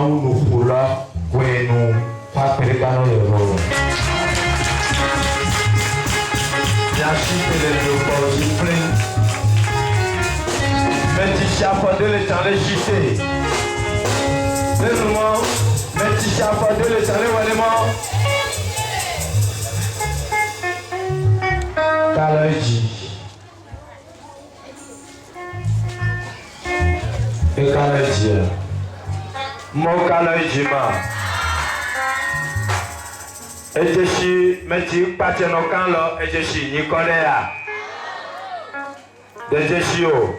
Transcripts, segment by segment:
mawu no kula kwenu papelekano yoro. Yachite le leopold, s'il vous plaît. Metti chapa de l'éternel chité. Laisse-moi. Metti chapa de l'éternel walema. Kalaji. Et Kalaji. Mon Kalaji ma. Et je suis, metti patino kanlo, et je suis Nicoléa. De je suis au.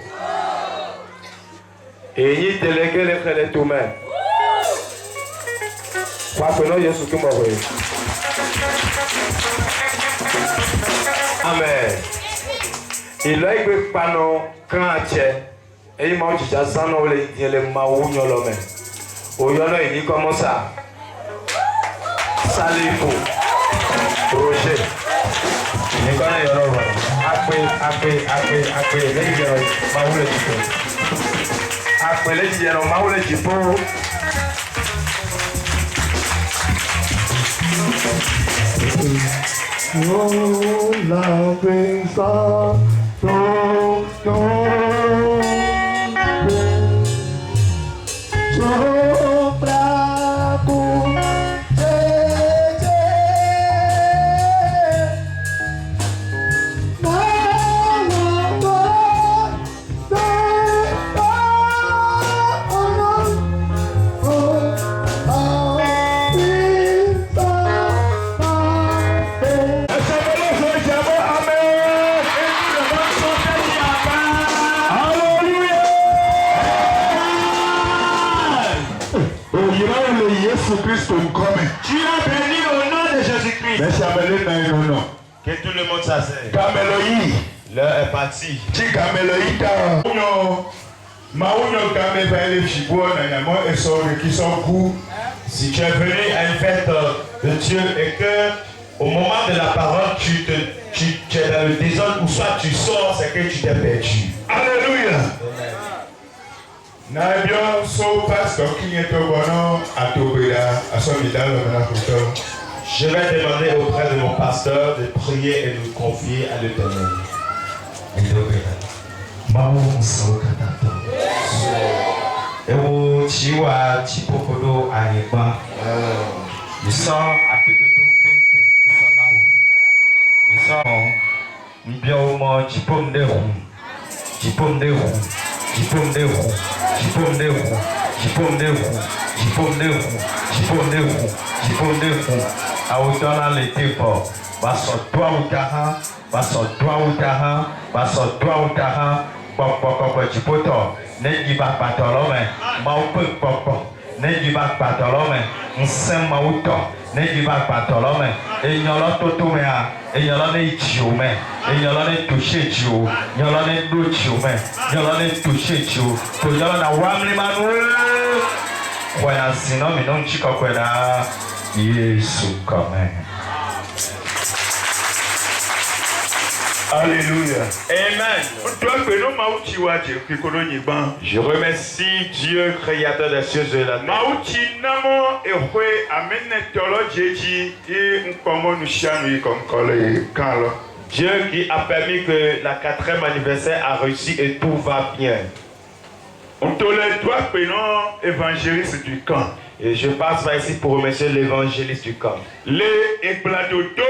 Et ni délégué les frères tout même. Quoi que non, Yesu tout mort. Amen. Il a eu pas non grand tiers. Et il m'a dit ça sans nous les maou nyolome. Au yono il dit comment ça? Salifou. Roger. Il connaît yono. Après, les gens maou le dit. Après les gens maou le dit pour. Oh, la pensa, Jésus-Christ comme Tu as béni au nom de Jésus-Christ. Que tout le monde s'asseye. Caméloï. L'heure est partie. Tu Caméloï ta. Si tu es venu à une fête de Dieu et que au moment de la parole tu es dans le désordre ou soit tu sors, c'est que tu t'es perdu. Alléluia. Je vais demander auprès de mon pasteur de prier et nous confier à l'Éternel. Alléluia. Amen. Je remercie Dieu, créateur des cieux et de la terre. Dieu qui a permis que la 4e anniversaire a réussi et tout va bien. On te les doit prénom évangéliste du camp. Et je passe par ici pour remercier l'évangéliste du camp. Les ébladodo,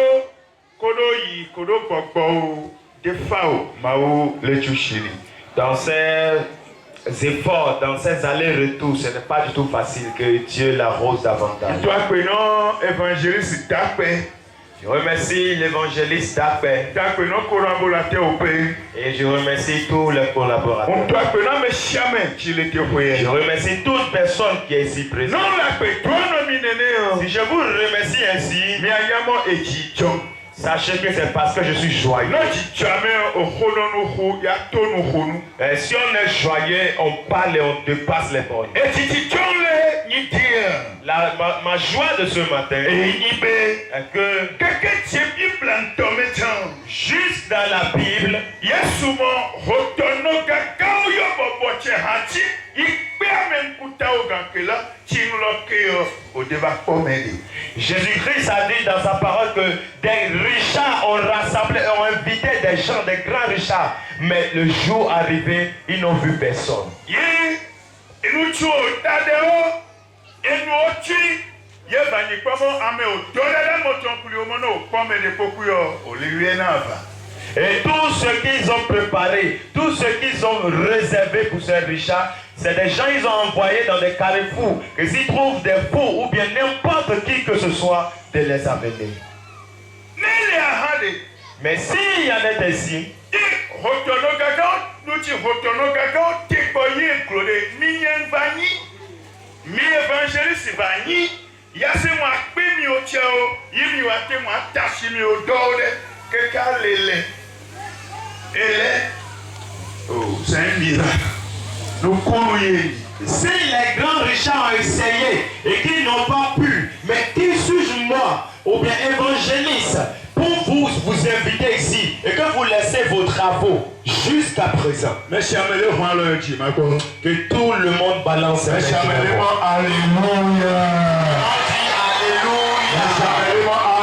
kodoyi, kodopoko, defao, mao, les chuchiri. Dans ces efforts, dans ces allers-retours, ce n'est pas du tout facile que Dieu l'arrose davantage. On doit prénom évangéliste d'Apé. Je remercie l'évangéliste d'Apé. Et je remercie tous les collaborateurs. Je remercie toute personne qui est ici présente. Si je vous remercie ainsi, sachez que c'est parce que je suis joyeux. Si on est joyeux, on parle et on dépasse les bornes. Ma joie de ce matin est que juste dans la Bible, Jésus-Christ a dit dans sa parole que des richards ont rassemblé, ont invité des gens, des grands richards. Mais le jour arrivé, ils n'ont vu personne. Et tout ce qu'ils ont préparé, tout ce qu'ils ont réservé pour ces richards, c'est des gens qu'ils ont envoyés dans des carrefours, que s'ils trouvent des fous ou bien n'importe qui que ce soit, de les amener. Mais s'il y en est ainsi, oh, c'est un miracle. Si les grands richards ont essayé et qu'ils n'ont pas pu, mais qu'ils suis moi ou bien évangélistes pour vous inviter ici et que vous laissez vos travaux jusqu'à présent. Que tout le monde balance. Alléluia. Alléluia.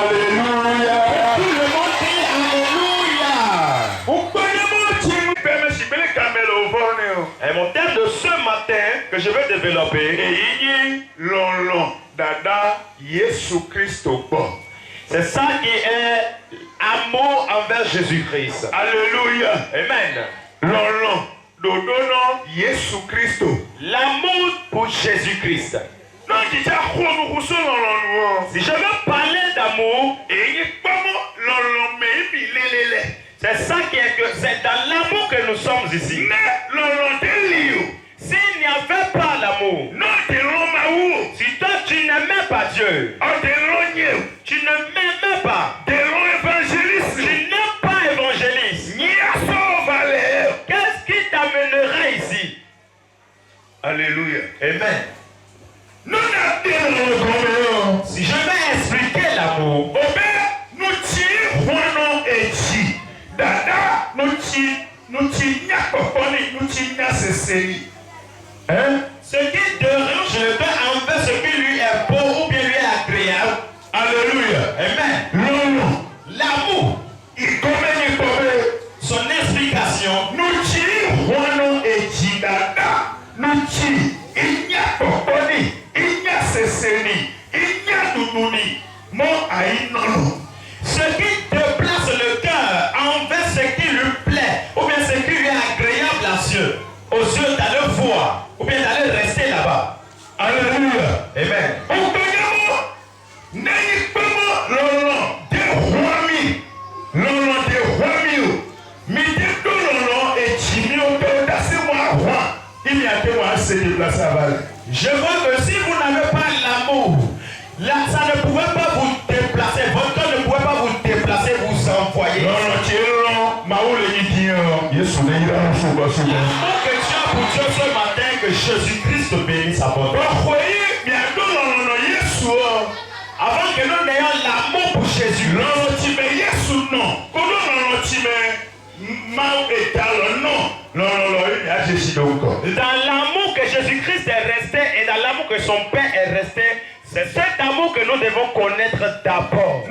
Alléluia. Tout le monde dit Alléluia. Et mon thème de ce matin que je vais développer, c'est ça qui est amour envers Jésus-Christ. Alléluia. Amen. L'amour pour Jésus-Christ. Si je veux parler d'amour, c'est ça qui est que c'est dans l'amour que nous sommes ici. S'il n'y avait pas l'amour, si toi tu n'aimais pas Dieu, tu ne m'aimais pas, tu n'es pas évangéliste, qu'est-ce qui t'amènerait ici? Alléluia. Amen. Si je vais expliquer l'amour, ce qui dérange le père envers ce qui lui est beau ou bien lui est agréable. Alléluia. Amen. L'amour, son explication, ce qui déplace le cœur envers ce qui lui plaît ou bien ce qui lui est agréable aux yeux d'aller voir ou bien d'aller rester là-bas. Alléluia. Amen. Je vois que si vous n'avez pas l'amour, là, ça ne pouvait pas vous déplacer, votre cœur ne pouvait pas vous déplacer, vous envoyer. L'amour que tu as pour Dieu ce matin, que Jésus-Christ te bénisse abondamment. Avant que nous n'ayons l'amour pour Jésus, dans l'amour que Jésus-Christ est resté et dans l'amour que son Père est resté, c'est cet amour que nous devons connaître d'abord.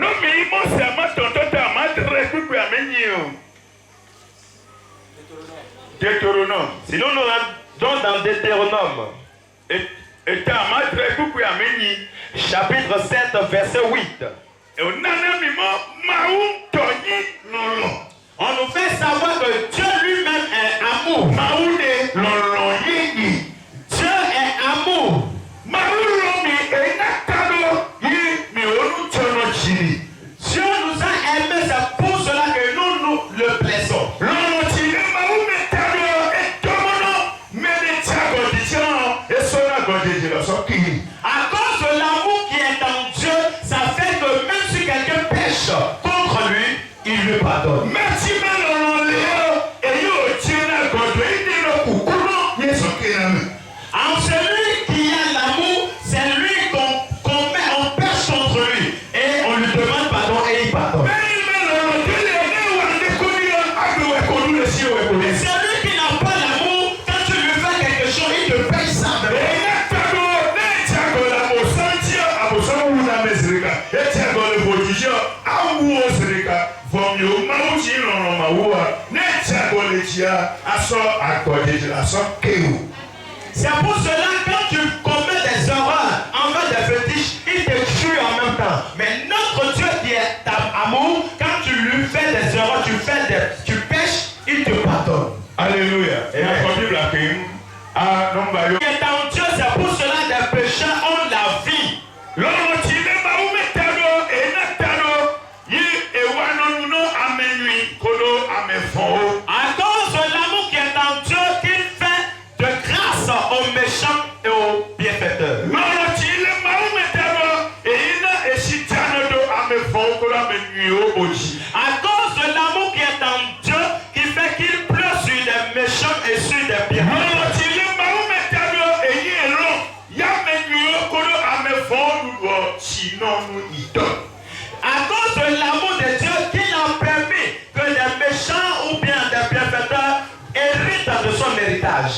Deutéronome. Sinon, nous allons dans Deutéronome, chapitre 7, verset 8. On nous fait savoir que Dieu lui-même est amour. Dieu est amour. Dieu nous a aimés, c'est pour cela que nous le plaisons. À cause de l'amour qui est en Dieu, ça fait que même si quelqu'un pêche contre lui, il lui pardonne. En celui qui a l'amour, c'est lui qu'on met en pêche contre lui. Et on lui demande pardon et il pardonne. Et celui qui n'a pas l'amour, quand tu lui fais quelque chose, il te paye ça. C'est pour cela que quand tu commets des erreurs envers des fétiches, il te tue en même temps. Mais notre Dieu qui est amour, quand tu lui fais des erreurs, tu pêches, il te pardonne. Alléluia. Et la Bible a dit, ah non, bah yo. Qui est en Dieu, c'est pour cela que les pécheurs ont la vie. L'homme qui n'est pas où metano et natano, y et wano no amenui, kodo amefo. À cause de l'amour qui est en Dieu, qu'il fait de grâce aux méchants et aux bienfaiteurs. L'homme qui n'est pas où metano et ina et chitano do amefo, kodo amenui o oji. À cause de l'amour qui est en Dieu, qui fait qu'il pleut sur les méchants et sur les bienfaiteurs. À cause de l'amour de Dieu qui a permis que les méchants ou bien des bienfaiteurs héritent de son héritage.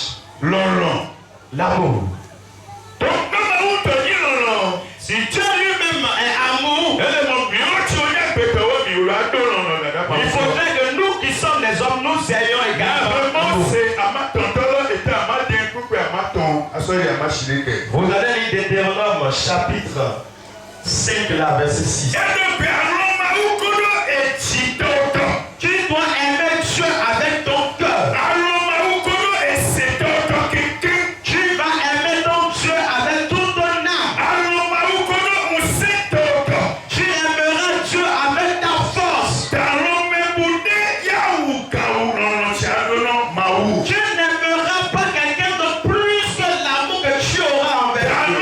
L'amour. Donc, si Dieu lui-même est amour, il faudrait que nous qui sommes les hommes, nous ayons également amour. Vous allez lire Deutéronome chapitre 5, la verset 6. Tu dois aimer Dieu avec ton cœur. Tu vas aimer ton Dieu avec toute ton âme. Tu aimeras Dieu avec ta force. Tu n'aimeras pas quelqu'un de plus que l'amour que tu auras envers Dieu.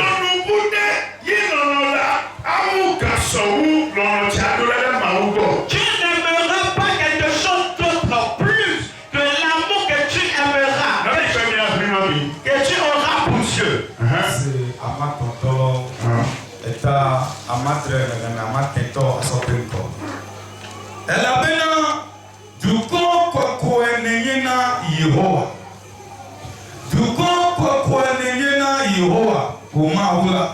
Tu n'aimeras pas quelque chose d'autre plus que l'amour que tu aimeras, que tu auras pour Dieu. C'est Amatonto, Eta Amatre, Amateto, Asopenko. Elle a bien du coup, Koenena Yehoa. Du coup, Koenena Yehoa, Omaoula.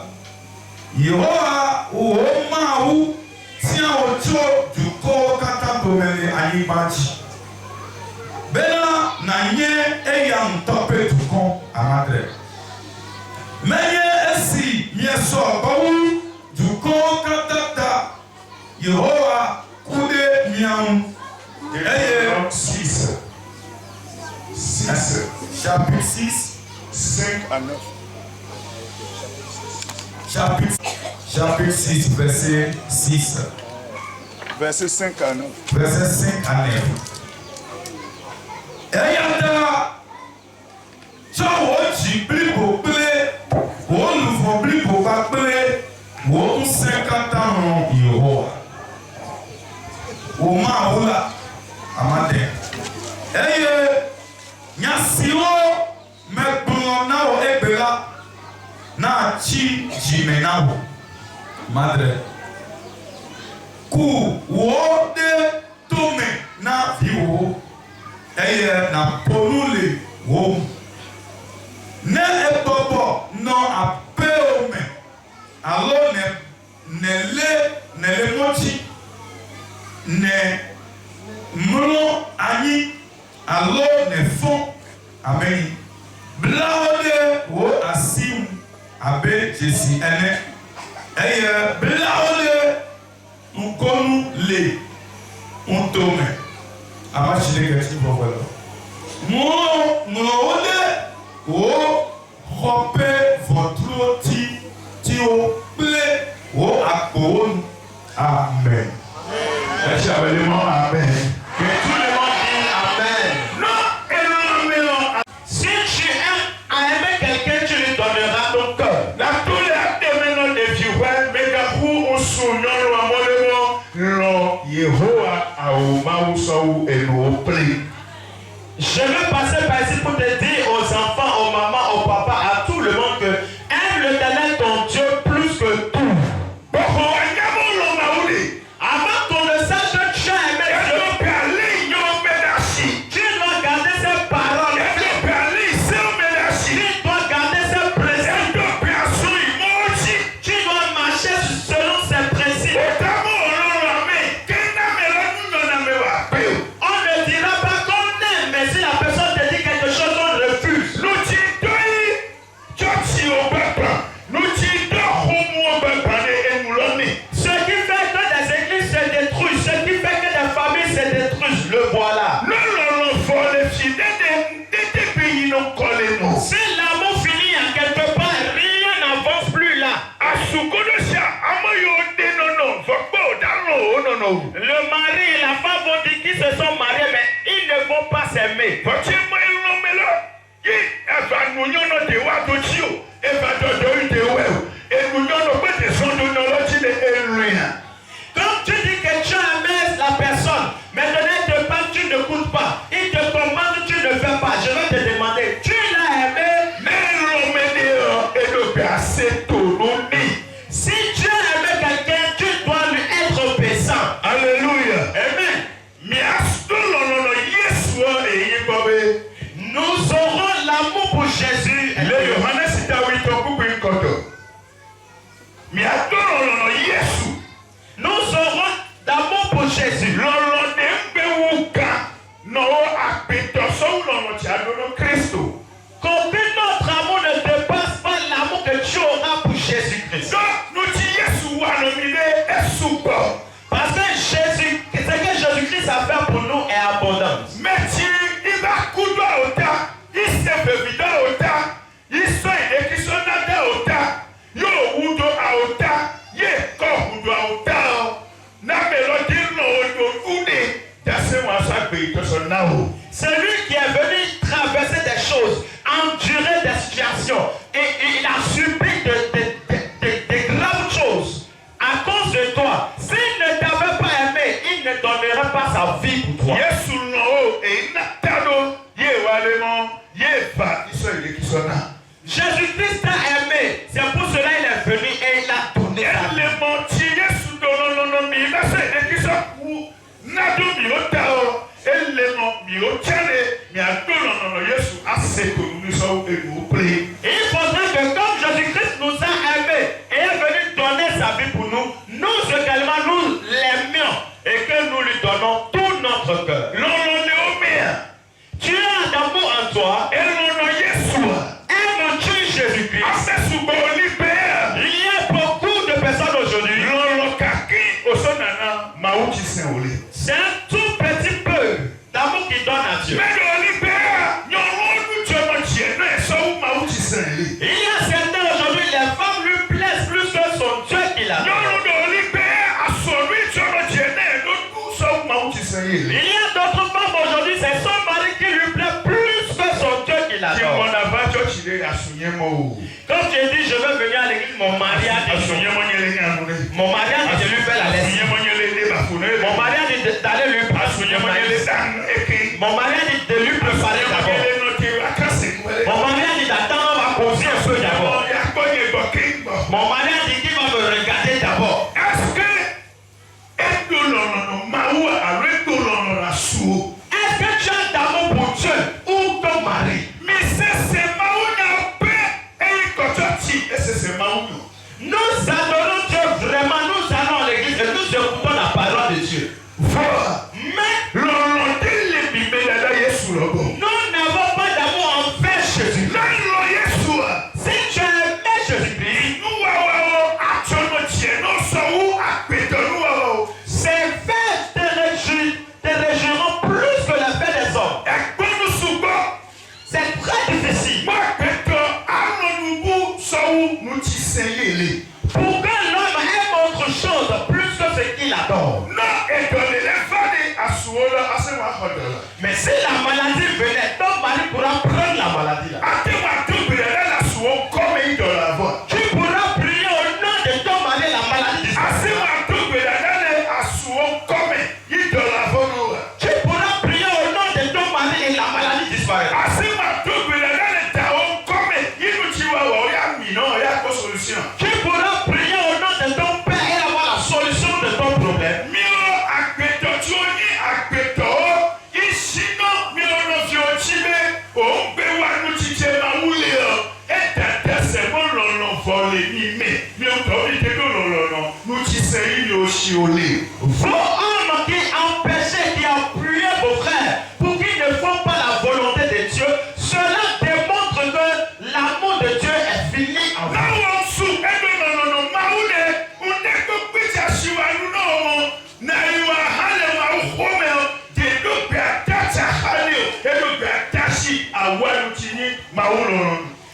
Yehoa, Omaou, tiens au taux du corps Katatomene Anibati. Bena, Nanye, Eyam Topé du con, Amadre. Menye esi yeso bawu duko katata Yehowa kude miam. Eye 6. Chapitre 6, 5 à 9. Chapitre 6, verset 6. Verset 5 à 9. Verset 5 à 9. Eyada Chawo jibli boble, wo lufobli bobable, wo 50 ans Yehowa. Wo maola amade. Eye nyasiro mekblona o ebela na chi jimenawo. Madre. Ku wo de tome na viwo. Eye na polule wo. Ne ebobo no apeome alo ne mochi ne mlo ani alo ne fon amen blaode wo asim abe jesi ene eye blaode nkonu le untome amachile keti bobolo mo o rompez votre ti o ple o akpon. Amen. Amen. Que tout le monde dise Amen. Non, si tu aimes à aimer quelqu'un, tu lui donneras ton cœur. Je veux passer par ici pour te dire aux enfants, aux mamans, aux papas, à tout le monde que aime l'Éternel ton Dieu plus que tout. Avant qu'on ne sache que tu as aimé Dieu, tu dois garder ses paroles. Tu dois garder ses principes. Tu dois marcher selon ses principes. On ne dira pas qu'on aime, mais si la Le mari et la femme vont dire qu'ils se sont mariés, mais ils ne vont pas s'aimer. Quand tu dis que tu aimes la personne, maintenant il te parle, tu ne coûtes pas. Il te commande, tu ne fais pas. Je vais te demander, tu l'as aimé? Si tu as aimé quelqu'un, tu dois lui être obéissant. Alléluia. Amen. Nous aurons l'amour pour Jésus. Nous aurons l'amour pour Jésus. Combien notre amour ne dépasse pas l'amour que tu auras pour Jésus-Christ. Parce que Jésus, ce que Jésus-Christ a fait pour nous est abondant. Celui qui est venu traverser des choses, endurer des situations, et il a subi de graves choses à cause de toi. S'il ne t'avait pas aimé, il ne donnerait pas sa vie pour toi. Jésus-Christ t'a aimé, c'est pour cela qu'il est venu et il a donné sa vie. Il faudrait que comme Jésus-Christ nous a aimés et est venu donner sa vie pour nous, nous également nous l'aimions et que nous lui donnons tout notre cœur. Tu as d'amour en toi. Aimes-tu Jésus-Christ? Il y a beaucoup de personnes aujourd'hui. C'est un tout petit peu d'amour qu'ils donnent à Dieu. Il y a certains aujourd'hui, les femmes lui plaisent plus que son Dieu qu'il a. Il y a d'autres femmes aujourd'hui, c'est son mari qui lui plaît plus que son Dieu qu'il a. Quand tu dis je veux venir à l'église, mon mari a dit de lui faire la lessive. Mon mari a dit d'aller lui passer. Mon mari a dit de lui préparer d'abord. Mon mari a dit d'attendre, on va poser un peu d'abord. Mon mari a dit qu'il va me regarder d'abord. Est-ce que tu as d'amour pour Dieu ou ton mari? Nous adorons Dieu vraiment, nous allons à l'église et nous écoutons la parole de Dieu. Mais nous n'avons pas d'amour envers Jésus. Si tu aimais Jésus-Christ, ces fêtes te réjouiront plus que la fête des hommes. C'est très difficile. Pour que l'homme aime autre chose plus que ce qu'il adore. Mais si la maladie venait, ton mari pourra prendre la maladie là. Tu pourras prier au nom de ton mari, la maladie disparaîtra. Tu pourras prier au nom de ton mari et la maladie disparaîtra. Tu pourras prier au nom de ton père et avoir la solution de ton problème. Vos hommes qui empêchaient, qui appuyaient vos frères pour qu'ils ne font pas la volonté de Dieu, cela démontre que l'amour de Dieu est fini en vous.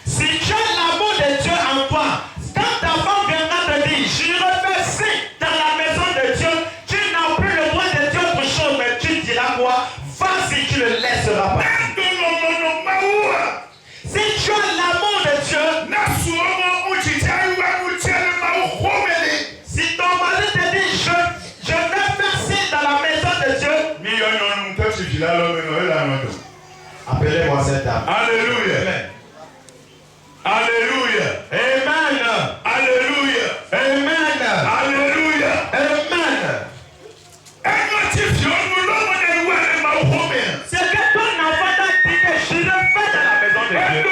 Si tu as l'amour de Dieu en toi, quand ta femme viendra te Appelez-moi cette âme. Alléluia. Alléluia. Amen. Alléluia. Amen. Alléluia. Amen. C'est que ton enfant t'a dit que je le fais dans la maison de Dieu.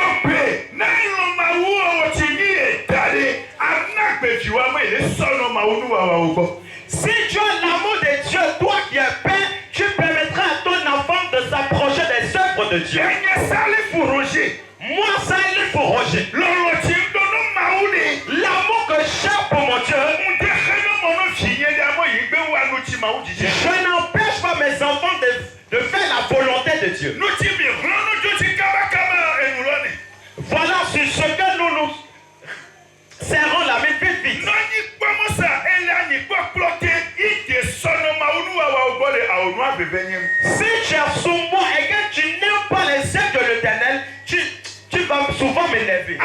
Si tu as l'amour de Dieu, toi qui es père, tu permettras à ton enfant de s'approcher des œuvres de Dieu. Moi, ça est pour Roger. L'amour que j'ai pour mon Dieu, je n'empêche pas mes enfants de faire la volonté de Dieu. Voilà sur ce que nous serrons la main vite. Si tu es sous moi et que tu n'aimes pas les œuvres de l'Éternel, tu vas souvent m'énerver.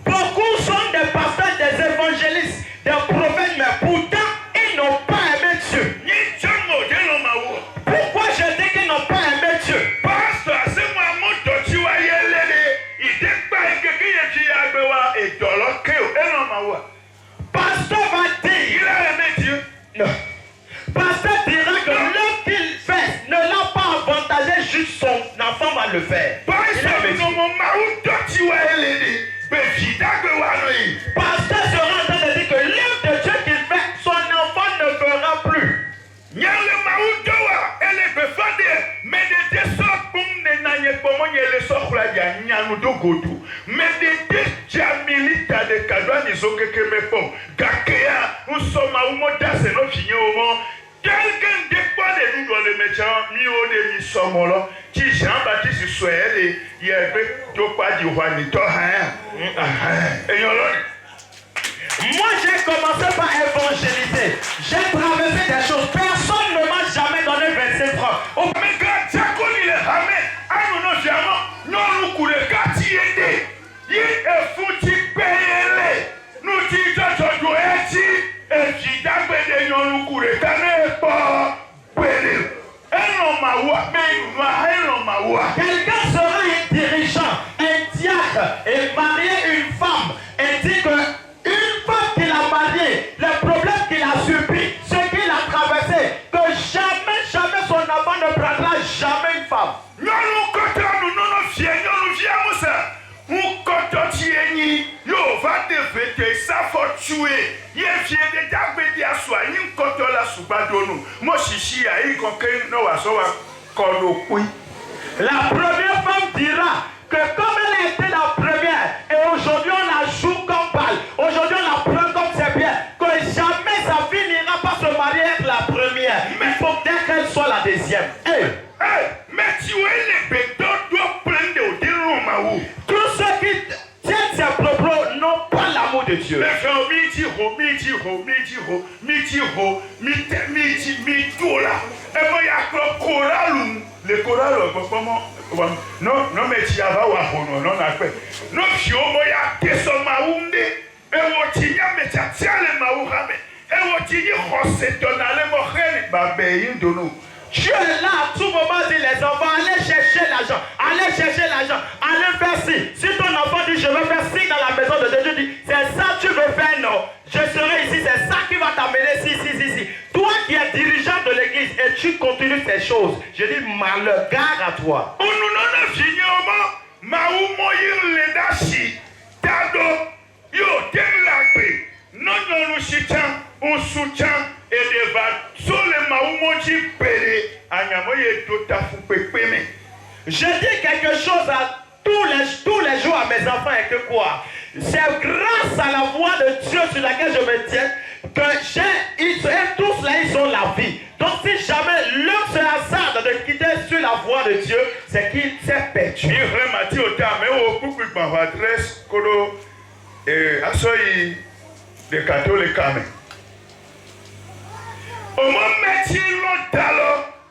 Beaucoup sont des pasteurs, des évangélistes, des prophètes, mais pourtant ils n'ont pas aimé Dieu. Pourquoi je dis qu'ils n'ont pas aimé Dieu? Pasteur va dire, non. Pasteur dira que l'œuvre qu'il fait ne l'a pas avantagé, juste son enfant va le faire. Pasteur sera en train de dire que l'œuvre de Dieu qu'il fait, son enfant ne fera plus. Moi, j'ai commencé par évangéliser. J'ai traversé des choses. Personne ne m'a jamais donné 25 francs. Quelqu'un sera un dirigeant, un diacre et marier une femme et dit que une femme qu'il a mariée, les problèmes qu'il a subis, ce qu'il a traversé, que jamais son enfant ne prendra jamais une femme. La première femme dira que comme elle a été la première et aujourd'hui on la joue comme balle, aujourd'hui on la prend comme ses biens, que jamais sa fille n'ira pas se marier avec la première. Il faut peut-être qu'elle soit la deuxième. Tous ceux qui tiennent ces propos n'ont pas l'amour de Dieu. Le choral, non, mais tu vas voir, non, non, si on voit que son maoumde, et on tient, mais tu tiens le maourame, et on tient, on s'est donné le mohen, babéine de nous. Dieu est là à tout moment, dit les enfants, allez chercher l'argent, allez faire ci. Si ton enfant dit je veux faire ci dans la maison de Dieu, tu dis c'est ça que tu veux faire, non. Je serai ici, c'est ça qui va t'amener si. Toi qui es dirigeant de l'église et tu continues ces choses, je dis malheur, gare à toi. On soutient et débat sur les maoumoji péré. Je dis quelque chose à tous les jours à mes enfants et que quoi? C'est grâce à la voix de Dieu sur laquelle je me tiens que tous là ils ont la vie. Donc si jamais l'homme se hasarde de quitter sur la voie de Dieu, c'est qu'il s'est perdu. De catholiques. Au moment où l'on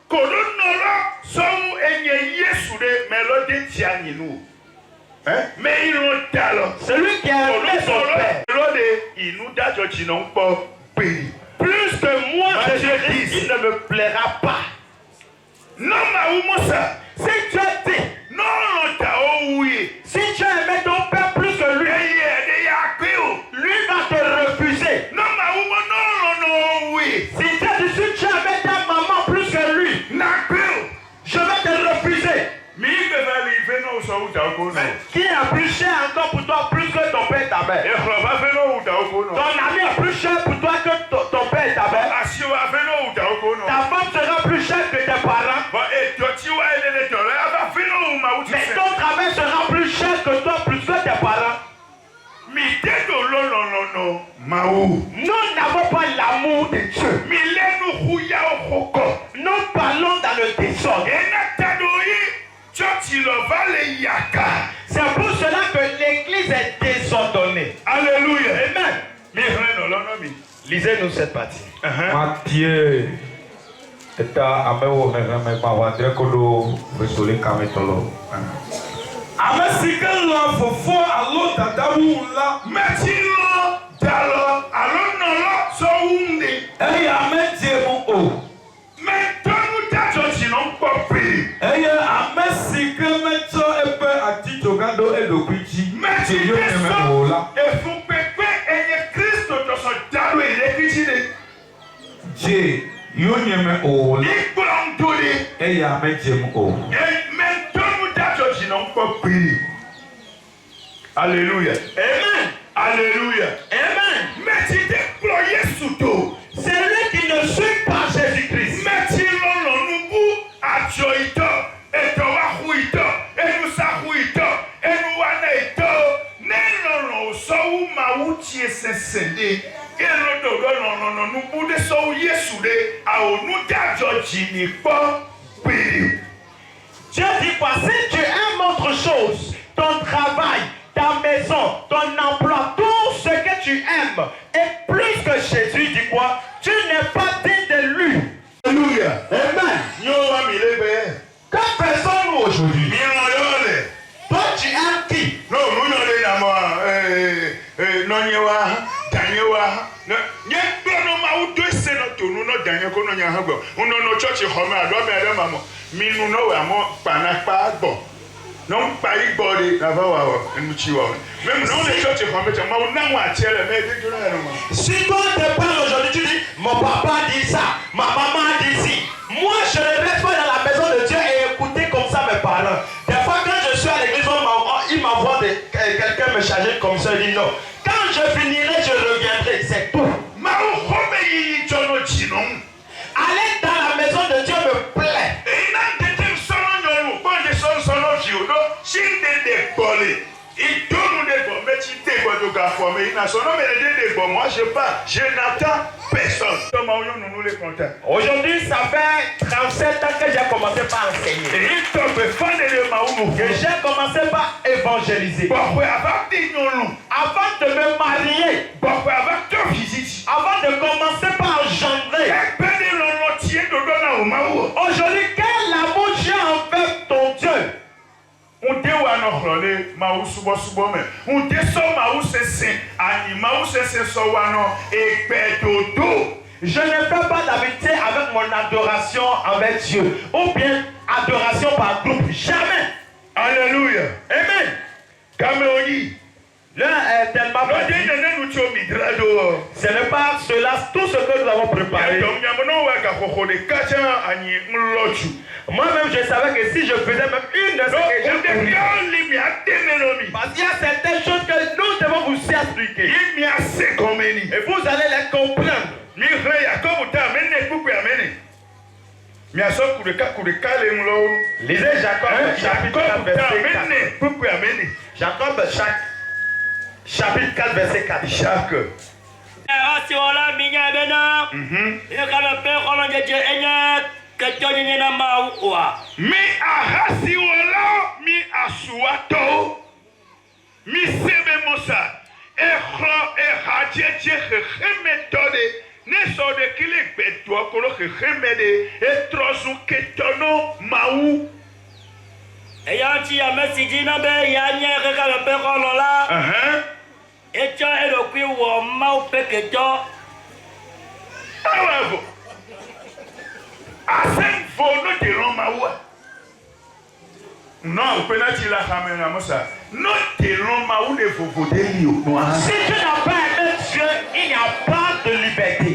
Koronora sont enye Yesu de mélodie tiani nous. Mais ils ont talent. Celui qui a aimé son père. Plus que moi je Jésus, il ne me plaira pas. Non, Maoumosa. Si tu as dit, Non, ta oui. si tu as aimé ton père plus que lui, lui va te refuser. Non, Maoumo, non, oui. Si tu as dit, si tu as aimé ta maman plus que lui, je vais te refuser. Qui est plus cher encore pour toi plus que ton père et ta mère? Ton ami est plus cher pour toi que ton père et ta mère. Ta femme sera plus chère que tes parents. Mais ton travail sera plus cher que toi plus que tes parents. Nous n'avons pas l'amour de Dieu. Nous parlons dans le désordre. C'est pour cela que l'église est désordonnée. Alléluia. Amen. Lisez-nous cette partie. Matthieu eta amewo meheme bawadre kodo vesole kametolo. Ame si ke lɔ fofo alo dadawu la. Mɛtilo dalɔ alo nɔlɔ sɔwunde. Eye ame dze mu o. Mɛtɔnu dadzɔ tsinɔ kpɔ pili. Eye ame si ke metsɔ eƒe atitsoga ɖo eɖokui dzi. Mɛtsi Dze de yome sɔ o la. efukpekpe enye Kristo tɔsɔ dalo elekitsi de. Dze yonyeme o la. Ikplɔm do de. Eye ame dze mu o. Mɛtɔnu dadzɔ tsinɔ kpɔ pili. Alléluia. Amen. Alléluia. Amen. Mɛtsi de kplɔ Yesu do. Celui qui ne suit pas Jésus-Christ. Mɛtsi lɔlɔ nubu adzɔ itɔ, etɔwahu itɔ, enusahu itɔ, enuwana itɔ. Ne lɔlɔ sɔwu mawu tie sese de. Elodo lɔlɔ nubu de sɔwu Yesu de. Awonu dadzɔ dzini kpɔ pili. Dieu dit quoi? Si tu aimes autre chose, ton travail, ta maison, ton emploi, tout ce que tu aimes, et plus que Jésus, dit quoi? Tu n'es pas digne de lui. Alléluia. Amen. Nyowa mi lebe. Quand faisons-nous aujourd'hui? Mi lɔyɔle. Toi, tu aimes qui? No, nunyɔle na mɔ nɔnyewa, danyewa. Nye kplɔnɔ mawu do ese nɔ to nu nɔ danye ko nɔ nya hã gbɔ. Nunɔnɔ tsɔtsi xɔme aɖɔme aɖe ma mɔ. Minu nɔ wɔ amɔ kpanakpa gbɔ. N'on paye body d'abord nous tuons. Même non les church comme ça, mais on n'a pas tiré mais du tout là. Si toi te parles aujourd'hui, tu dis mon papa dit ça, ma maman dit ci. Moi je ne reste pas dans la maison de Dieu et écouter comme ça mes parents. Des fois quand je suis à l'église, il m'envoie quelqu'un me charger comme ça, il dit non. Quand je finirai, je reviendrai, c'est tout. Aller dans la maison de Dieu me plaît. Moi je pars, je n'attends personne. Aujourd'hui ça fait 37 ans que j'ai commencé par enseigner. Que j'ai commencé par évangéliser. Avant de me marier. Avant de commencer par engendrer. Aujourd'hui quel amour j'ai envers ton Dieu. On déwa no chrole mawu subo subo me on deso mawu sese ani mawu sese so wa no epedodo. Je ne fais pas d'amitié avec mon adoration envers Dieu ou bien adoration par groupe, jamais. Alléluia. Amen. Camerouni. L'un est tellement petit. Ce n'est pas cela, tout ce que nous avons préparé. Moi-même, je savais que si je faisais même une de ces questions, parce qu'il y a certaines choses que nous devons vous expliquer. Et vous allez les comprendre. Lisez Jacob, chapitre 4, verset 4. Jacob, chapitre 4, verset 4. Jacques. Mi ahasi wala mi asuato mi sebe mosa echro ehajeje metode ne so de kile peto akolo khemede etrosu ketono mau eyanti ya mesiji na be ya nye ka be kono la etsɔ eɖokui wɔ mawu ƒe ketɔ. Awɔ. Asɛm fo no de lɔn mawu. Non, penalty la xame na Musa. No de lɔn mawu de vovo de li o. Si tu n'as pas aimé Dieu, il n'y a pas de liberté.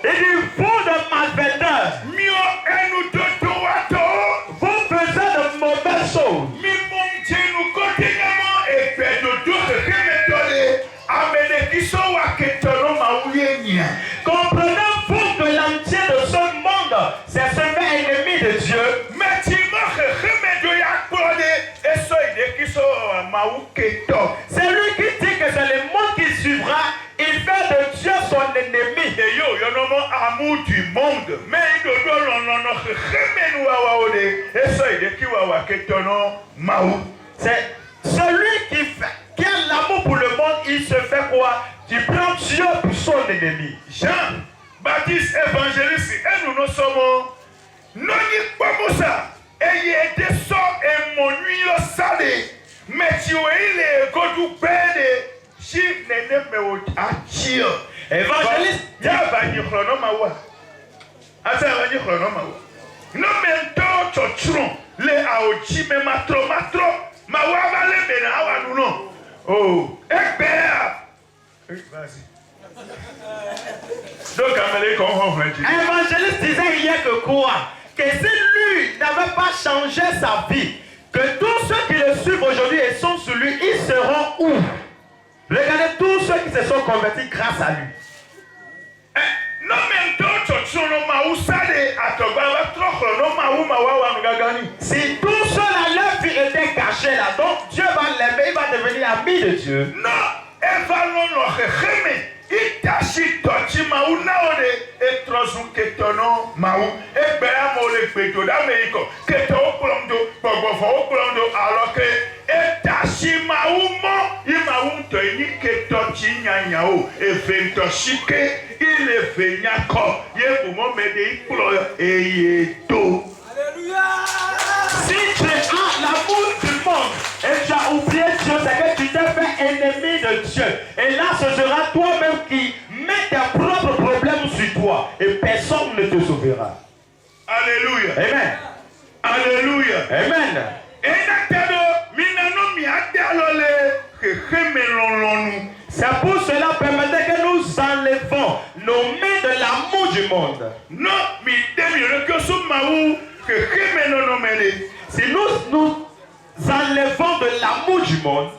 Il dit, vous de malfaiteurs, vous faisiez de mauvaises choses. Comprenez-vous que l'entier de ce monde, c'est ce fait ennemi de Dieu. C'est lui qui dit que c'est le monde qui suivra. Il fait de Dieu son ennemi. Amour du monde. Mais c'est celui qui a l'amour pour le monde, il se fait quoi? Il prend Dieu pour son ennemi. Jean-Baptiste évangéliste, et nous sommes non pas ça. Et il était ça et mon huile salée. Mais tu vois, il est godou bête. Si n'est pas au tachio. Évangéliste. Ya va dire chronomawa. Asa va dire chronomawa. Non mais toi chochron le aochi me matro. Mawa va le bena awa non. Oh, ekbea. Vas-y. Donc amelé comme Évangéliste disait hier que quoi? Que si lui n'avait pas changé sa vie, que tous ceux qui le suivent aujourd'hui et sont sur lui, ils seront où? Regardez tous ceux qui se sont convertis grâce à lui. Non mais si tous ceux-là, leur vie était cachée là, donc Dieu va l'aimer, il va devenir ami de Dieu. Non, elle va itashi tochi maou naode et trozu ketono maou et bela mole peto da meiko keto okulomdo bogofo okulomdo alors que itashi maou mo i maou to ni ketochi nyanya o e vento shike il e venyako ye bumo mede iplo e yeto. Alléluia. Si tu as l'amour du monde et tu as oublié Dieu, c'est que tu t'es fait ennemi de Dieu. Et là, ce sera toi-même qui mets tes propres problèmes sur toi. Et personne ne te sauvera. Alléluia. Amen. Alléluia. Amen. C'est pour cela, permettez que nous enlevons nos mains de l'amour du monde. Non, si nous enlevons de l'amour du monde,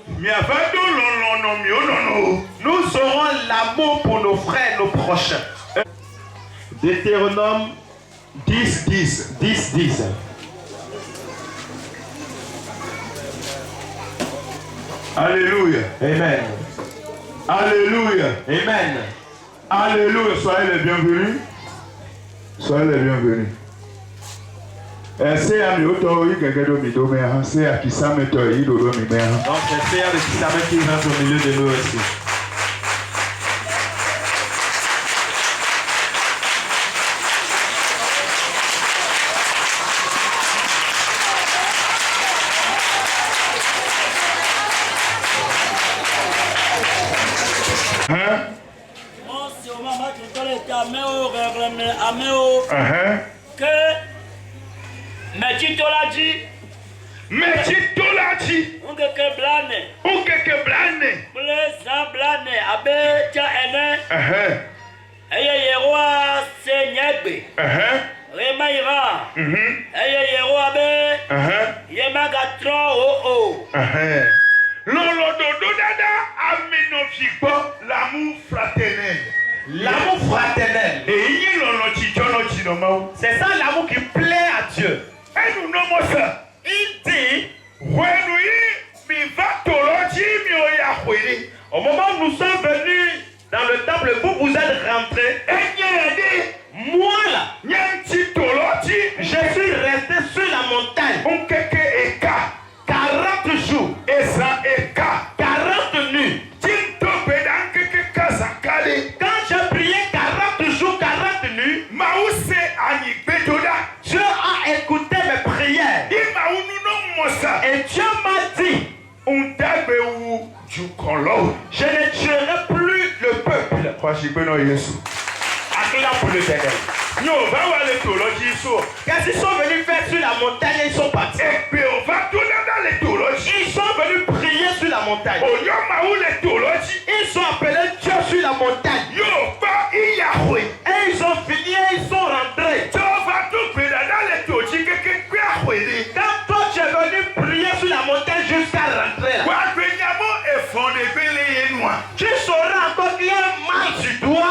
nous aurons l'amour pour nos frères, nos prochains. Deutéronome 10. Alléluia. Amen. Alléluia. Amen. Alléluia. Soyez les bienvenus. Soyez les bienvenus. C'est à l'auto, il y a des c'est à qui ça met toi, il doit me faire. Donc c'est à qui ça met qui rentre au milieu de nous aussi. Mais tu te l'as dit. Mais tu te l'as dit. On que blane. On que blane. Blane blane. Abe tia ene. Eye yeroa se nyegbe. Rema ira. Eye yeroa be. Yema gatro o. Lolo dodo dada ameno fibo l'amour fraternel. L'amour fraternel. C'est ça l'amour qui plaît à Dieu. Il dit, au moment où nous sommes venus dans le temple, vous êtes rentrés. Moi là, je suis resté sur la montagne 40 jours. 40 nuits. Quand j'ai prié 40 jours, 40 nuits, Dieu a écouté mes prières. Et Dieu m'a pé non Yesu. Acclame pour l'Éternel. Nous va voir les théologies sur. Quand ils sont venus faire sur la montagne, ils sont partis. Et puis on va tourner dans les théologies. Ils sont venus prier sur la montagne. On y a où les théologies. Ils sont appelés Dieu sur la montagne. Yo pas Yahweh. Et ils ont fini et ils sont rentrés. Tu vas tout pédaler dans les théologies que Yahweh. Quand toi tu es venu prier sur la montagne jusqu'à rentrer là, tu sauras encore qu'il y a un mal sur toi.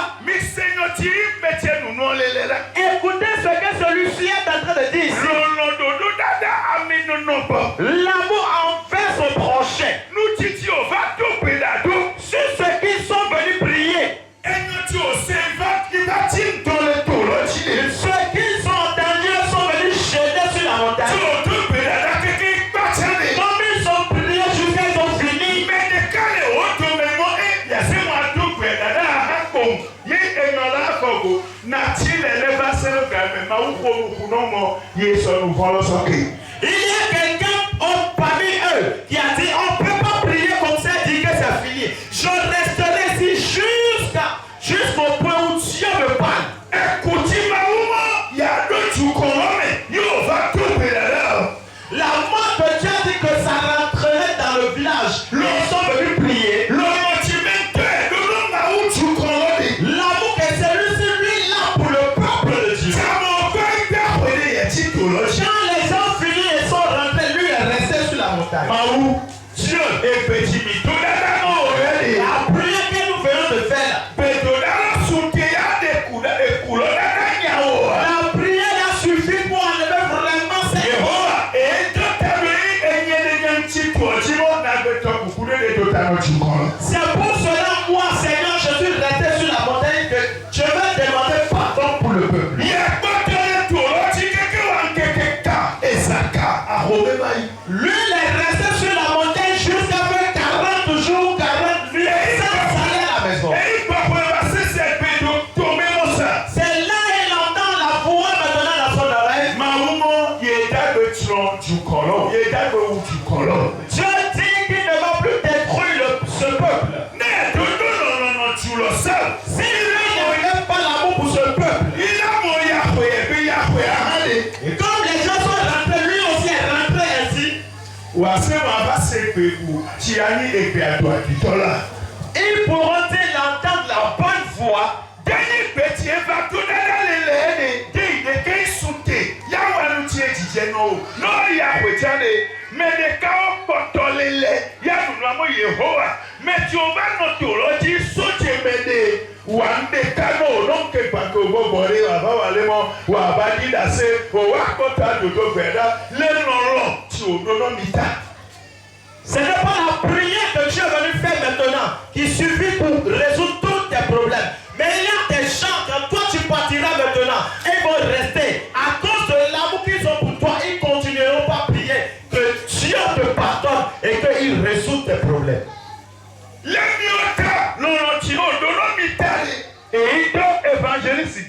Écoutez ce que celui-ci est en train de dire ici. L'amour envers son prochain. Sur ceux qui sont venus prier. Ceux qui sont entendus sont venus jeter sur la montagne. Comme ils ont prié jusqu'à ils ont fini. Il y a quelqu'un parmi eux qui a dit on ne peut pas prier comme ça et dire que c'est fini. Je resterai ici jusqu'au point où Dieu me parle. La mort de Dieu dit que ça rentrerait dans le village. Ils sont venus prier. L'amour que celui-ci lui là pour le peuple de Dieu. Quand les gens finissent et sont rentrés, lui est resté sur la montagne. Dieu est petit mytho. La prière que nous venons de faire, la prière a suffi pour enlever vraiment ces C'est pour cela, moi, Seigneur, je suis resté sur la montagne que je vais demander pardon pour le peuple. Lui, il est resté sur la montagne jusqu'à faire 40 jours, 40 nuits, sans aller à la maison. C'est là il entend la voix maintenant dans son oreille. Dieu dit qu'il ne va plus détruire ce peuple. Si lui n'aime pas l'amour pour ce peuple, et comme les gens sont rentrés, lui aussi est rentré ainsi. Ils pourront-ils entendre la bonne voix? Ce n'est pas la prière que Dieu est venu faire maintenant qui suffit pour résoudre tous tes problèmes. Mais il y a des gens, quand toi tu partiras maintenant, ils vont rester. À cause de l'amour qu'ils ont pour toi, ils continueront pas à prier. Que Dieu te pardonne et qu'il résout tes problèmes. Et évangéliste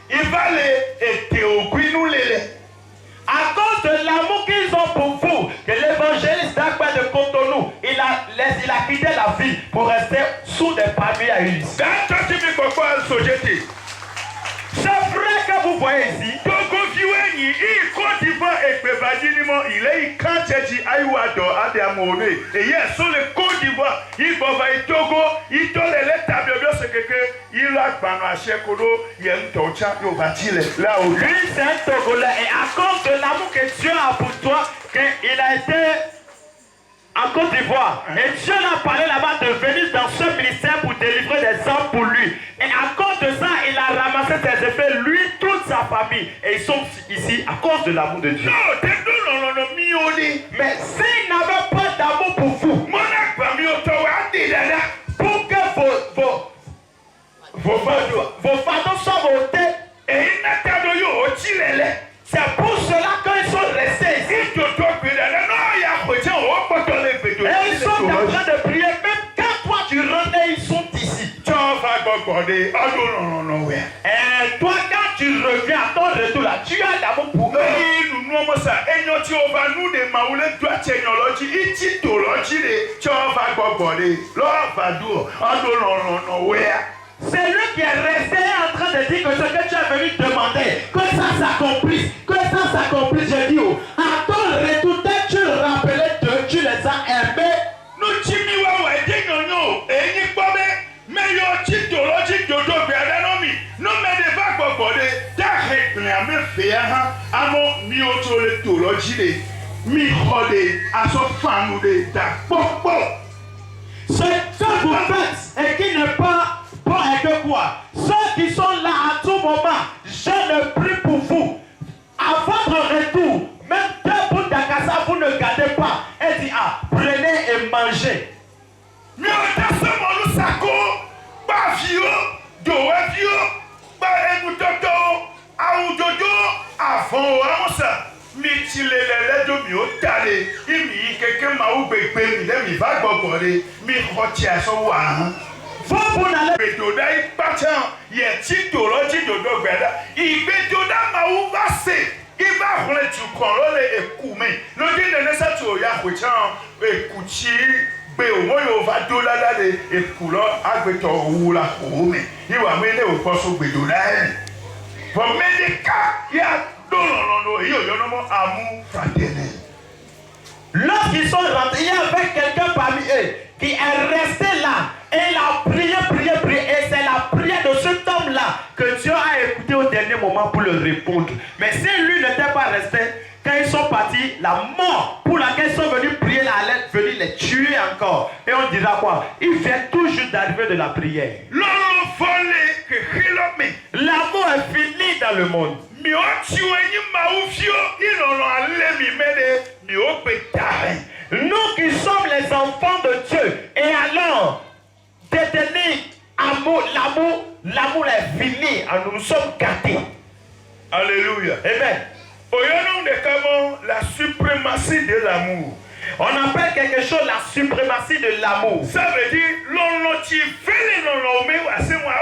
il va les à cause de l'amour qu'ils ont pour vous, que l'évangéliste d'Akba de Cotonou, il a quitté la ville pour rester sous des palmiers à huile. C'est vrai que vous voyez ici. Lui, c'est un Togolais. Et à cause de l'amour que Dieu a pour toi, qu'il a été en Côte d'Ivoire. Et Dieu l'a parlé là-bas de venir dans ce ministère pour délivrer des hommes pour lui. Et à cause de ça, il a ramassé ses effets, lui, toute sa famille. Et ils sont ici à cause de l'amour de Dieu. Mais s'il n'avait pas d'amour pour vous, pour que vos fardeaux soient votés, c'est pour cela qu'ils sont restés ici. Et ils sont en train de prier. Même quand toi tu rentres, ils sont ici. gbọgbọdé ọdún lọ́nà wẹ̀. Et toi, quand tu reviens à ton retour là, tu as l'amour pour eux. Eyi nunu ọmọ sa enyo tí o bá nu de ma wọlé do àti ẹyàn lọ́jí ìtì tó lọ́jí de tí o bá gbọgbọdé lọ́wọ́ bàdúrà ọdún lọ́nà wẹ̀. C'est lui qui est resté en train de dire que ce que tu es venu demander, que ça s'accomplisse, je dis, à ton retour, dès que tu rappelais de tu les as aimés. Nous timi wa wa de nyonyo eyi gbome me yo ti to lo ti dodo bi ada no mi no me de ba gbọgbọdé da he gbin ame fe ha amo mi o to le to lo ji de mi hode aso fanu de da popo. Ce que vous faites et qui n'est pas bon et que quoi? Ceux qui sont là à tout moment, je ne prie pour vous. À votre retour, même 2 bouts d'acassa, vous ne gardez pas. Elle dit, prenez et mangez. Mi o ta so mo lu sako ba fi o do wa fi o ba enu dodo awu dodo afon o amusa mi ti le do mi o tare imi keke ma o gbegbe mi le mi ba gbọgbọdé mi ko ti aso wa han. Vous n'allez Ìgbèdòdà ìpàtàn yẹ tí tòrọ tí dòdò gbẹdà ìgbèdòdà máa wú bá sè ìgbà àkùnrin tù kàn lọ́lẹ̀ èkú mi lójú ìdẹ́nẹ́ sẹ́tù òyà àpètàn èkú tí gbé òun yóò bá dó ládàlẹ̀ èkú lọ àgbètò òwú la òwú mi ìwà mi lè wò pọ́sọ gbèdòdà ẹ̀ bọ̀ mẹ́díkà yà dòlòlòlò èyí ò yọ̀nà mọ́ àmú fàdénẹ̀. Lorsqu'ils sont rentrés, il y avait quelqu'un parmi eux qui est resté là. Et il a prié. Et c'est la prière de cet homme-là que Dieu a écouté au dernier moment pour le répondre. Mais si lui n'était pas resté, quand ils sont partis, la mort pour laquelle ils sont venus prier là, allait venir les tuer encore. Et on dira quoi? Il vient tout juste d'arriver de la prière. L'amour est fini dans le monde. Nous qui sommes les enfants de Dieu, et alors, détenir l'amour est fini, nous sommes gâtés. Alléluia. Amen. La suprématie de l'amour. On appelle quelque chose la suprématie de l'amour. Ça veut dire, l'on t'y fait les non mais c'est moi,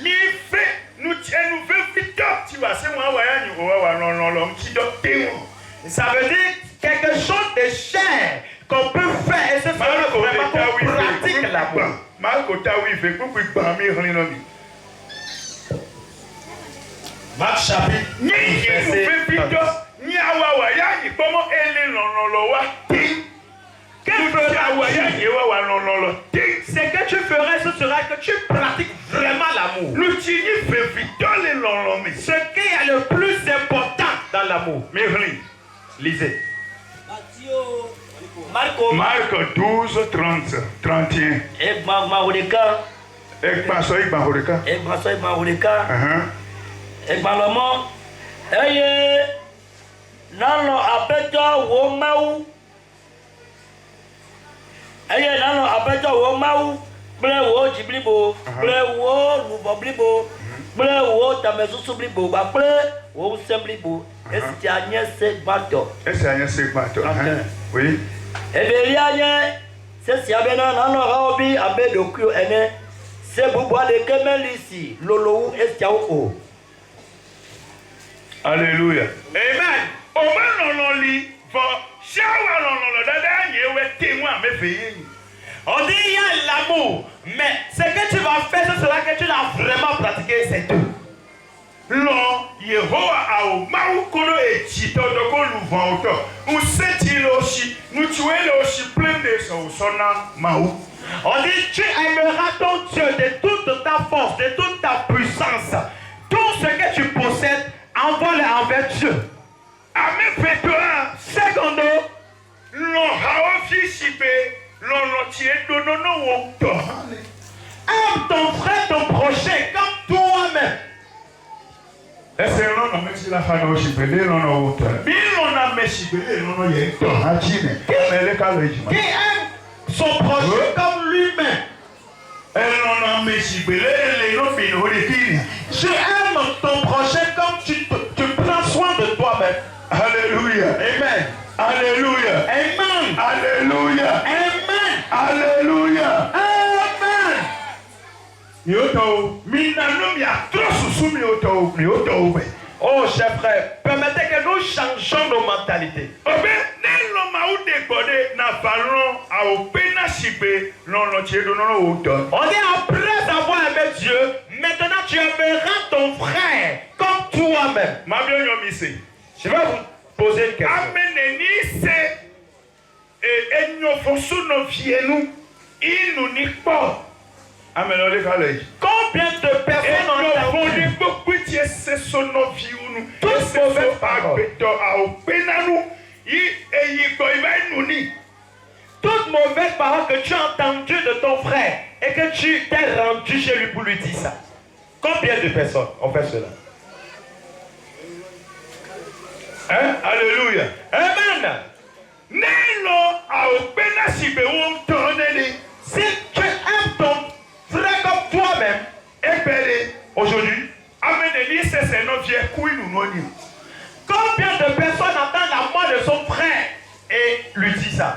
ni fait, nous fait vite, tu vas c'est moi, ça veut dire quelque chose de cher qu'on peut faire et ce sera vraiment qu'on pratique l'amour. Marc chapitre ce que tu ferais, ce sera que tu pratiques vraiment l'amour. Ce qui est le plus important dans l'amour. Lisez. Marc 12, 30, 31. Nano abejo wo mau. Eye nano abejo wo mau. Ble wo jiblibo. Ble wo luboblibo. Ble wo tamesusu blibo. Ba ble wo semblibo. Esi anye se gbato. Esi anye se gbato. Oui. Ebeli anye se si abena nano raobi abedokyo ene. Se bubo de kemelisi lolowu esi o. Alléluia. Amen. On dit il y a l'amour, mais ce que tu vas faire, ce sera que tu l'as vraiment pratiqué, c'est tout. Non, Yehowa a mau kono echito doko luvanto. Useti loshi, nutuwe loshi plein de sona mau. On dit tu aimeras ton Dieu de toute ta force, de toute ta puissance. Tout ce que tu possèdes, envoie-le envers Dieu. Amen. Secondo, non haofi sipe, non notie donono wokto. Aime ton frère, ton prochain, comme toi-même. Est-ce que l'on a mis la femme au chipelé, l'on a autre? Bien, on a mis chipelé, l'on a eu ton hachine. Qui aime son prochain comme lui-même. Et l'on a mis chipelé, les noms finissent. Tu aimes ton prochain comme tu prends soin de toi-même. Alléluia. Amen. Alléluia. Amen. Alléluia. Amen. Alléluia. Amen. Oh, chers frères, permettez que nous changions nos mentalités. On dit après avoir aimé Dieu, maintenant tu aimeras ton frère comme toi-même. Je vais vous poser une question. Combien de personnes ont entendu toutes mauvaises paroles? Toutes mauvaises paroles que tu as entendues de ton frère et que tu t'es rendu chez lui pour lui dire ça. Combien de personnes ont fait cela? Hein? Alléluia. Amen. Si tu aimes ton frère comme toi-même, aujourd'hui, combien de personnes entendent la mort de son frère et lui disent ça?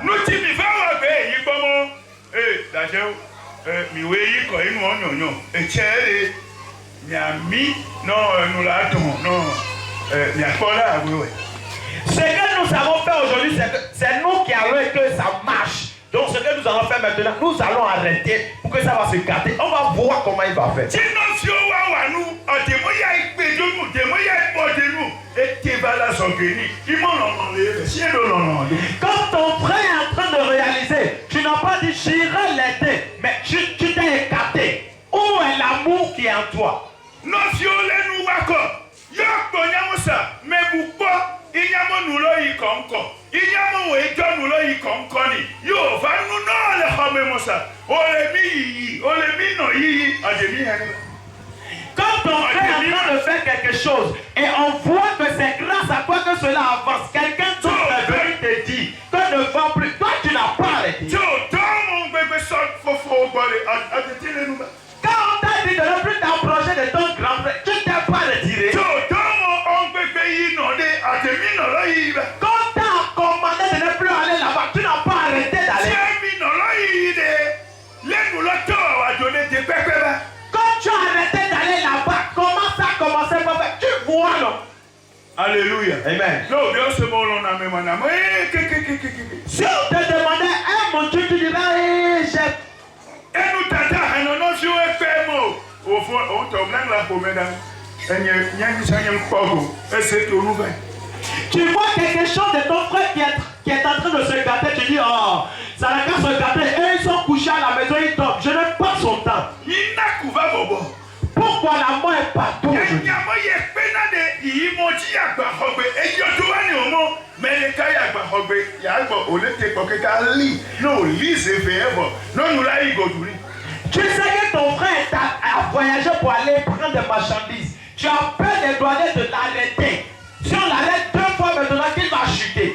Ce que nous avons fait aujourd'hui, c'est nous qui allons et que ça marche. Donc ce que nous allons faire maintenant, nous allons arrêter pour que ça va se gâter. On va voir comment il va faire. Quand ton frère est en train de réaliser, tu n'as pas dit j'irai l'aider, mais tu t'es écarté. Où est l'amour qui est en toi? Quand ton frère est en train de faire quelque chose et on voit que c'est grâce à toi que cela avance, quelqu'un d'autre est venu te dire que ne va plus, toi tu n'as pas arrêté. Quand on t'a dit de ne plus t'approcher de ton grand frère, tu t'es pas retiré. Quand on t'a commandé de ne plus aller là-bas, tu n'as pas arrêté d'aller. Quand tu as arrêté d'aller là-bas, comment ça a commencé par faire? Tu vois non? Alléluia. Amen. Si on te demandait, mon Dieu, tu dirais, j'ai... Tu vois quelque chose de ton frère qui est en train de se gâter, tu dis, oh, ça n'a qu'à se gâter, et ils sont couchés à la maison, ils dorment, je n'aime pas son temps. Pourquoi la mort est partout aujourd'hui? Tu sais que ton frère a voyagé pour aller prendre des marchandises. Tu as peur des douaniers de l'arrêter. Si on l'arrête 2 fois maintenant qu'il va chuter.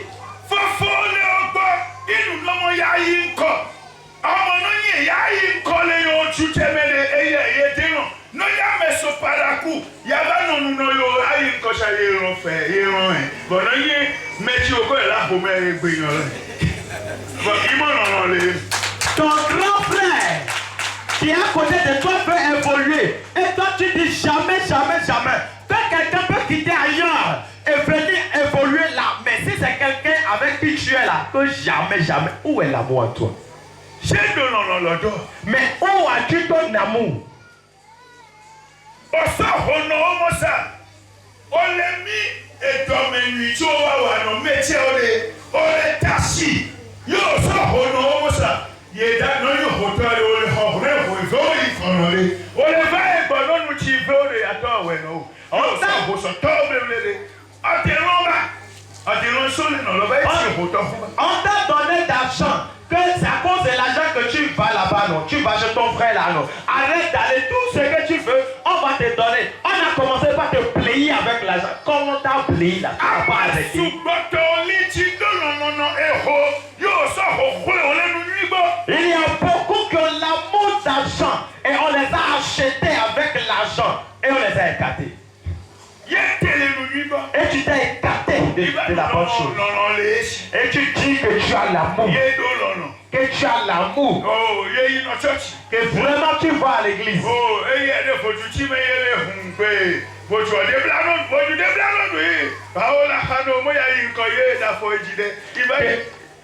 Ton grand frère qui est à côté de toi peut évoluer. Et toi tu dis jamais, jamais, jamais. Quand quelqu'un peut quitter ailleurs et venir évoluer là, mais si c'est quelqu'un avec qui tu es là, que jamais, jamais, où est l'amour en toi? Mais où as-tu ton amour? On t'a donné d'argent, que c'est à cause de l'argent que tu vas là-bas, non? Tu vas chez ton frère là, non? Arrête d'aller, tout ce que tu veux, on va te donner. On a commencé par te plier avec l'argent. Comment t'as plié là? Tu n'as pas arrêté. Il y a beaucoup qui ont l'amour d'argent et on les a achetés avec l'argent et on les a écartés. Et tu t'es écarté de la bonne chose. Et tu dis que tu as l'amour. que tu as l'amour, Oh, ye in church. que vraiment tu vas à l'église. Oh, et de faut tu me yele humpe. Faut tu de blanon, oui. Paola hano mo ya in ko ye da fo ejide.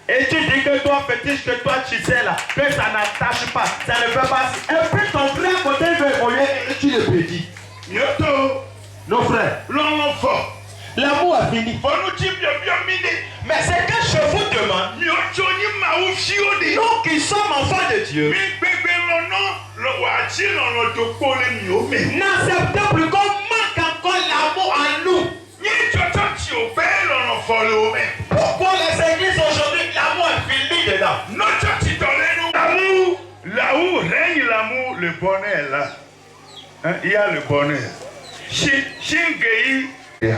Et tu dis que toi, fétiche, que toi, tu sais là, que ça n'attache pas, ça ne fait pas. Et puis ton frère à côté veut évoluer et tu le pédis. Nyoto, Nos frères, l'on fort. l'amour a fini. Faut nous dire bien mine. Mais c'est que je vous demande, Nyoto ni ma ou fiode. nous qui sommes enfants de Dieu, Mi bébé le wati l'on to pole mi o me. n'acceptons plus qu'on manque encore l'amour en nous. Ni chocho ti o fe l'on follow me. Pourquoi les églises aujourd'hui, l'amour est fini dedans? Notre church dans nous. L'amour, là où règne l'amour, le bonheur là. Hein, il y a le bonheur. Shingei.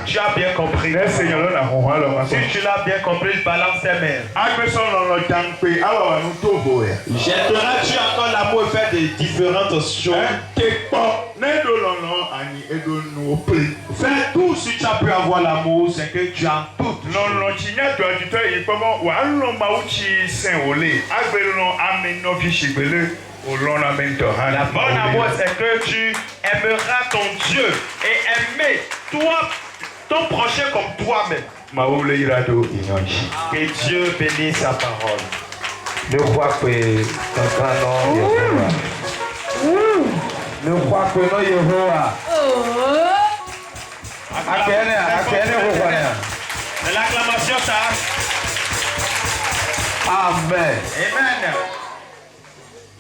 Tu as bien compris. Le Seigneur là n'a pas alors. Si tu l'as bien compris, balance tes mains. Agbeson dans le temple, awa nous tobo ya. J'aimerais-tu encore l'amour faire des différentes choses? Kepo, nedo lono ani edo no play. Fais tout si tu as pu avoir l'amour, c'est que tu as tout. Non non chinya to atito yi pomo wa nlo ma uchi sen ole. Agbelo no ameno fi shibele. La bonne amour, c'est que tu aimeras ton Dieu et aimer toi, ton prochain comme toi-même. Que Dieu bénisse sa parole. Ne crois que quelqu'un non Yehova. Ne crois que non Yehova. Akene Yehova. L'acclamation, ça. Amen. Amen.